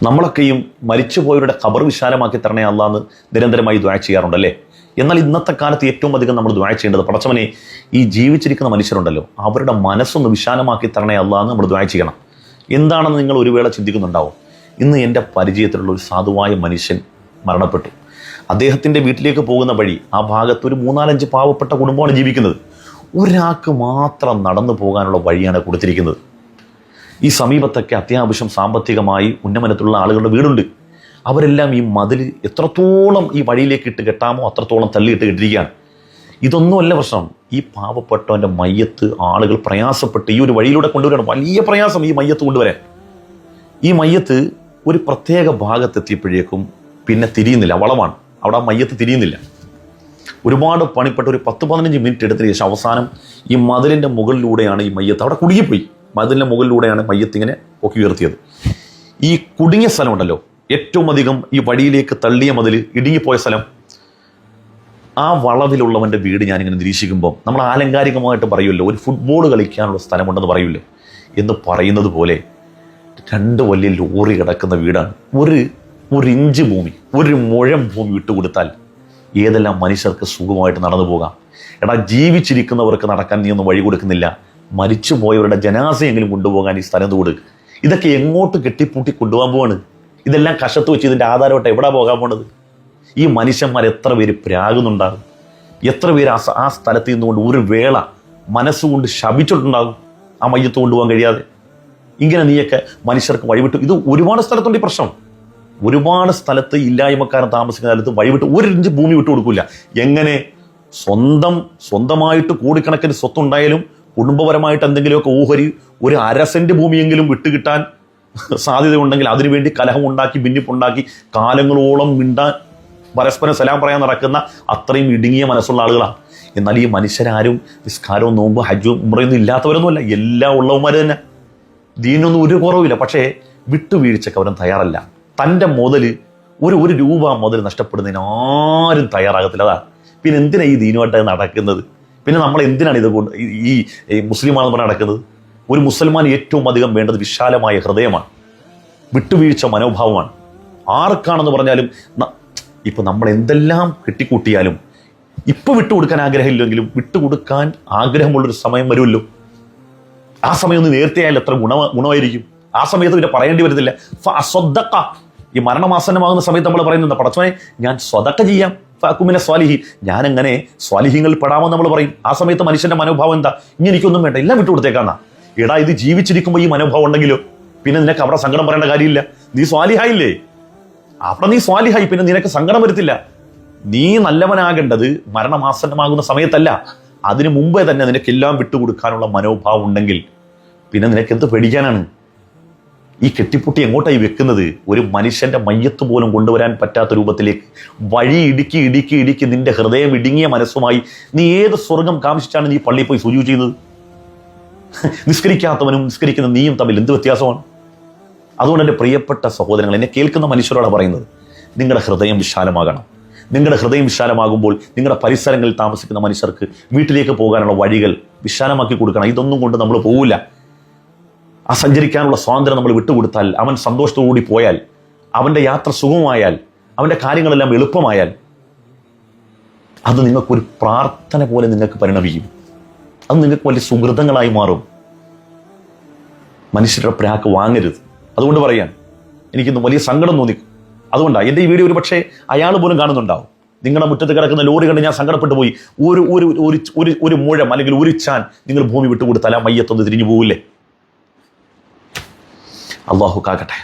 നമ്മളൊക്കെയും മരിച്ചുപോയവരുടെ ഖബർ വിശാലമാക്കി തരണേ അല്ലാന്ന് നിരന്തരമായി ദുആ ചെയ്യാറുണ്ടല്ലേ. എന്നാൽ ഇന്നത്തെ കാലത്ത് ഏറ്റവും അധികം നമ്മൾ ദുആ ചെയ്യേണ്ടത്, പടച്ചവനെ ഈ ജീവിച്ചിരിക്കുന്ന മനുഷ്യരുണ്ടല്ലോ അവരുടെ മനസ്സൊന്ന് വിശാലമാക്കി തരണേ അല്ലാന്ന് നമ്മൾ ദുആ ചെയ്യണം. എന്താണെന്ന് നിങ്ങൾ ഒരു വേള ചിന്തിക്കുന്നുണ്ടാവും. ഇന്ന് എൻ്റെ പരിചയത്തിലുള്ള ഒരു സാധുവായ മനുഷ്യൻ മരണപ്പെട്ടു. അദ്ദേഹത്തിൻ്റെ വീട്ടിലേക്ക് പോകുന്ന വഴി ആ ഭാഗത്ത് ഒരു 3-4 പാവപ്പെട്ട കുടുംബമാണ് ജീവിക്കുന്നത്. ഒരാൾക്ക് മാത്രം നടന്നു പോകാനുള്ള വഴിയാണ് കൊടുത്തിരിക്കുന്നത്. ഈ സമീപത്തൊക്കെ അത്യാവശ്യം സാമ്പത്തികമായി ഉന്നമനത്തിലുള്ള ആളുകളുടെ വീടുണ്ട്. അവരെല്ലാം ഈ മതിൽ എത്രത്തോളം ഈ വഴിയിലേക്ക് ഇട്ട് കെട്ടാമോ അത്രത്തോളം തള്ളിയിട്ട് കെട്ടിരിക്കുകയാണ്. ഇതൊന്നുമല്ല പ്രശ്നം. ഈ പാവപ്പെട്ടവൻ്റെ മയ്യത്ത് ആളുകൾ പ്രയാസപ്പെട്ട് ഈ ഒരു വഴിയിലൂടെ കൊണ്ടുവരാണ്. വലിയ പ്രയാസം ഈ മയ്യത്ത് കൊണ്ടുവരാൻ. ഈ മയ്യത്ത് ഒരു പ്രത്യേക ഭാഗത്തെത്തിയപ്പോഴേക്കും പിന്നെ തിരിയുന്നില്ല, വളമാണ് അവിടെ. ആ മയ്യത്ത് തിരിയുന്നില്ല. ഒരുപാട് പണിപ്പെട്ട് ഒരു 10-15 മിനിറ്റ് എടുത്തതിന് ശേഷം അവസാനം ഈ മതിലിൻ്റെ മുകളിലൂടെയാണ് ഈ മയ്യത്ത് അവിടെ കുടുങ്ങിപ്പോയി. മതിലിൻ്റെ മുകളിലൂടെയാണ് മയ്യത്ത് ഇങ്ങനെ പൊക്കി ഉയർത്തിയത്. ഈ കുടുങ്ങിയ സ്ഥലമുണ്ടല്ലോ, ഏറ്റവും അധികം ഈ വഴിയിലേക്ക് തള്ളിയ മതിൽ ഇടുങ്ങിപ്പോയ സ്ഥലം, ആ വളവിലുള്ളവൻ്റെ വീട് ഞാനിങ്ങനെ നിരീക്ഷിക്കുമ്പോൾ നമ്മൾ ആലങ്കാരികമായിട്ട് പറയുമല്ലോ, ഒരു ഫുട്ബോൾ കളിക്കാനുള്ള സ്ഥലമുണ്ടെന്ന് പറയൂലേ എന്ന് പറയുന്നത് പോലെ 2 വലിയ ലോറി കിടക്കുന്ന വീടാണ്. ഒരു ഇഞ്ച് ഭൂമി, ഒരു മുഴം ഭൂമി വിട്ടുകൊടുത്താൽ ഏതെല്ലാം മനുഷ്യർക്ക് സുഖമായിട്ട് നടന്നു പോകാം. എടാ, ജീവിച്ചിരിക്കുന്നവർക്ക് നടക്കാൻ നീ ഒന്നും വഴി കൊടുക്കുന്നില്ല. മരിച്ചുപോയവരുടെ ജനാസയെങ്കിലും കൊണ്ടുപോകാൻ ഈ സ്ഥലത്ത് കൊടുക്കുക. ഇതൊക്കെ എങ്ങോട്ട് കെട്ടിപ്പൂട്ടി കൊണ്ടുപോകാൻ പോവാണ്? ഇതെല്ലാം കഷത്ത് വെച്ച് ഇതിൻ്റെ ആധാരമായിട്ട് എവിടെ പോകാൻ പോണത്? ഈ മനുഷ്യന്മാർ എത്ര പേര് പ്രാകുന്നുണ്ടാകും? എത്ര പേര് ആ സ്ഥലത്ത് നിന്നുകൊണ്ട് ഒരു വേള മനസ്സുകൊണ്ട് ശപിച്ചിട്ടുണ്ടാകും ആ മയ്യത്ത് കൊണ്ടുപോകാൻ കഴിയാതെ? ഇങ്ങനെ നീയൊക്കെ മനുഷ്യർക്ക് വഴിവിട്ടു. ഇത് ഒരുപാട് സ്ഥലത്തുണ്ട് ഈ പ്രശ്നം. ഒരുപാട് സ്ഥലത്ത് ഇല്ലായ്മക്കാരൻ താമസിക്കുന്ന സ്ഥലത്ത് വഴിവിട്ട് 1 ഇഞ്ച് ഭൂമി വിട്ടു കൊടുക്കില്ല. എങ്ങനെ? സ്വന്തമായിട്ട് കോടിക്കണക്കിന് സ്വത്തുണ്ടായാലും കുടുംബപരമായിട്ട് എന്തെങ്കിലുമൊക്കെ ഓഹരി ഒരു 1/2 സെന്റ് ഭൂമിയെങ്കിലും വിട്ടുകിട്ടാൻ സാധ്യതയുണ്ടെങ്കിൽ അതിനുവേണ്ടി കലഹം ഉണ്ടാക്കി ഭിന്നിപ്പുണ്ടാക്കി കാലങ്ങളോളം മിണ്ടാൻ പരസ്പരം സലാം പറയാൻ നടക്കുന്ന അത്രയും ഇടുങ്ങിയ മനസ്സുള്ള ആളുകളാണ്. എന്നാൽ ഈ മനുഷ്യരാരും നിസ്കാരവും നോമ്പും ഹജ്ജും ഉംറയൊന്നും ഇല്ലാത്തവരൊന്നുമല്ല. എല്ലാം ഉള്ളവന്മാർ തന്നെ. ദീനൊന്നും ഒരു കുറവില്ല. പക്ഷേ വിട്ടുവീഴ്ചക്ക് അവരും തയ്യാറല്ല. തൻ്റെ മുതൽ ഒരു രൂപ മുതൽ നഷ്ടപ്പെടുന്നതിന് ആരും തയ്യാറാകത്തില്ല. അതാണ്. പിന്നെ എന്തിനാണ് ഈ ദീനുമായിട്ട് നടക്കുന്നത്? പിന്നെ നമ്മൾ എന്തിനാണ് ഇതുകൊണ്ട് ഈ മുസ്ലിമാണെന്ന് പറഞ്ഞ് നടക്കുന്നത്? ഒരു മുസൽമാൻ ഏറ്റവും അധികം വേണ്ടത് വിശാലമായ ഹൃദയമാണ്, വിട്ടുവീഴ്ച മനോഭാവമാണ്. ആർക്കാണെന്ന് പറഞ്ഞാലും ഇപ്പം നമ്മൾ എന്തെല്ലാം കെട്ടിക്കൂട്ടിയാലും ഇപ്പം വിട്ടുകൊടുക്കാൻ ആഗ്രഹമില്ലെങ്കിലും വിട്ടുകൊടുക്കാൻ ആഗ്രഹമുള്ളൊരു സമയം വരുമല്ലോ. ആ സമയം ഒന്ന് നേരത്തെ ആയാലും എത്ര ഗുണമായിരിക്കും. ആ സമയത്ത് പിന്നെ പറയേണ്ടി വരത്തില്ല. സ്വതക്ക, ഈ മരണമാസന്നമാകുന്ന സമയത്ത് നമ്മൾ പറയുന്നത്, പടച്ചോനെ ഞാൻ സ്വതക്ക ചെയ്യാം, ഫഅകുമിന സ്വാലിഹീൻ, ഞാൻ എങ്ങനെ സ്വാലിഹീങ്ങളിൽ പെടാമെന്ന് നമ്മൾ പറയും. ആ സമയത്ത് മനുഷ്യന്റെ മനോഭാവം എന്താ? ഇനി എനിക്കൊന്നും വേണ്ട, എല്ലാം വിട്ടുകൊടുത്തേക്കാന്നാ. എടാ, ഇത് ജീവിച്ചിരിക്കുമ്പോൾ ഈ മനോഭാവം ഉണ്ടെങ്കിലോ പിന്നെ നിനക്ക് അവിടെ സങ്കടം പറയേണ്ട കാര്യമില്ല. നീ സ്വാലിഹായില്ലേ? അവിടെ നീ സ്വാലിഹായി, പിന്നെ നിനക്ക് സങ്കടം വരത്തില്ല. നീ നല്ലവനാകേണ്ടത് മരണമാസന്നമാകുന്ന സമയത്തല്ല, അതിനു മുമ്പേ തന്നെ നിനക്കെല്ലാം വിട്ടുകൊടുക്കാനുള്ള മനോഭാവം ഉണ്ടെങ്കിൽ പിന്നെ നിനക്ക് എന്ത് പേടിക്കാനാണ്? ഈ കെട്ടിപ്പൊട്ടി എങ്ങോട്ടായി വെക്കുന്നത്? ഒരു മനുഷ്യന്റെ മയ്യത്ത് പോലും കൊണ്ടുവരാൻ പറ്റാത്ത രൂപത്തിലേക്ക് വഴി ഇടുക്കി നിന്റെ ഹൃദയം ഇടുങ്ങിയ മനസ്സുമായി നീ ഏത് സ്വർഗം കാമിച്ചിട്ടാണ് നീ പള്ളിയിൽ പോയി സുജൂദ് ചെയ്യുന്നത്? നിസ്കരിക്കാത്തവനും നിസ്കരിക്കുന്ന നീയും തമ്മിൽ എന്ത് വ്യത്യാസമാണ്? അതുകൊണ്ട് എൻ്റെ പ്രിയപ്പെട്ട സഹോദരങ്ങൾ, എന്നെ കേൾക്കുന്ന മനുഷ്യരോടാണ് പറയുന്നത്, നിങ്ങളുടെ ഹൃദയം വിശാലമാകണം. നിങ്ങളുടെ ഹൃദയം വിശാലമാകുമ്പോൾ നിങ്ങളുടെ പരിസരങ്ങളിൽ താമസിക്കുന്ന മനുഷ്യർക്ക് വീട്ടിലേക്ക് പോകാനുള്ള വഴികൾ വിശാലമാക്കി കൊടുക്കണം. ഇതൊന്നും കൊണ്ട് നമ്മൾ പോകില്ല. ആ സഞ്ചരിക്കാനുള്ള സ്വാതന്ത്ര്യം നമ്മൾ വിട്ടുകൊടുത്താൽ, അവൻ സന്തോഷത്തോടുകൂടി പോയാൽ, അവൻ്റെ യാത്ര സുഗമമായാൽ, അവൻ്റെ കാര്യങ്ങളെല്ലാം എളുപ്പമായാൽ, അത് നിങ്ങൾക്കൊരു പ്രാർത്ഥന പോലെ നിങ്ങൾക്ക് പരിണമിക്കും. അത് നിങ്ങൾക്ക് വലിയ സുഹൃതങ്ങളായി മാറും. മനുഷ്യരുടെ പ്രാക്ക് വാങ്ങരുത്. അതുകൊണ്ട് പറയാൻ എനിക്കിന്ന് വലിയ സങ്കടം തോന്നി. അതുകൊണ്ടാണ് എൻ്റെ ഈ വീഡിയോ ഒരു പക്ഷേ അയാൾ പോലും കാണുന്നുണ്ടാവും. നിങ്ങളുടെ മുറ്റത്ത് കിടക്കുന്ന ലോറി കണ്ട് ഞാൻ സങ്കടപ്പെട്ടു പോയി. ഒരു മുഴം അല്ലെങ്കിൽ ഒരു ചാൻ നിങ്ങൾ ഭൂമി വിട്ടുകൊടുത്താൽ ആ മയ്യത്തൊന്ന് തിരിഞ്ഞു പോകില്ലേ? അള്ളാഹു കാക്കട്ടെ.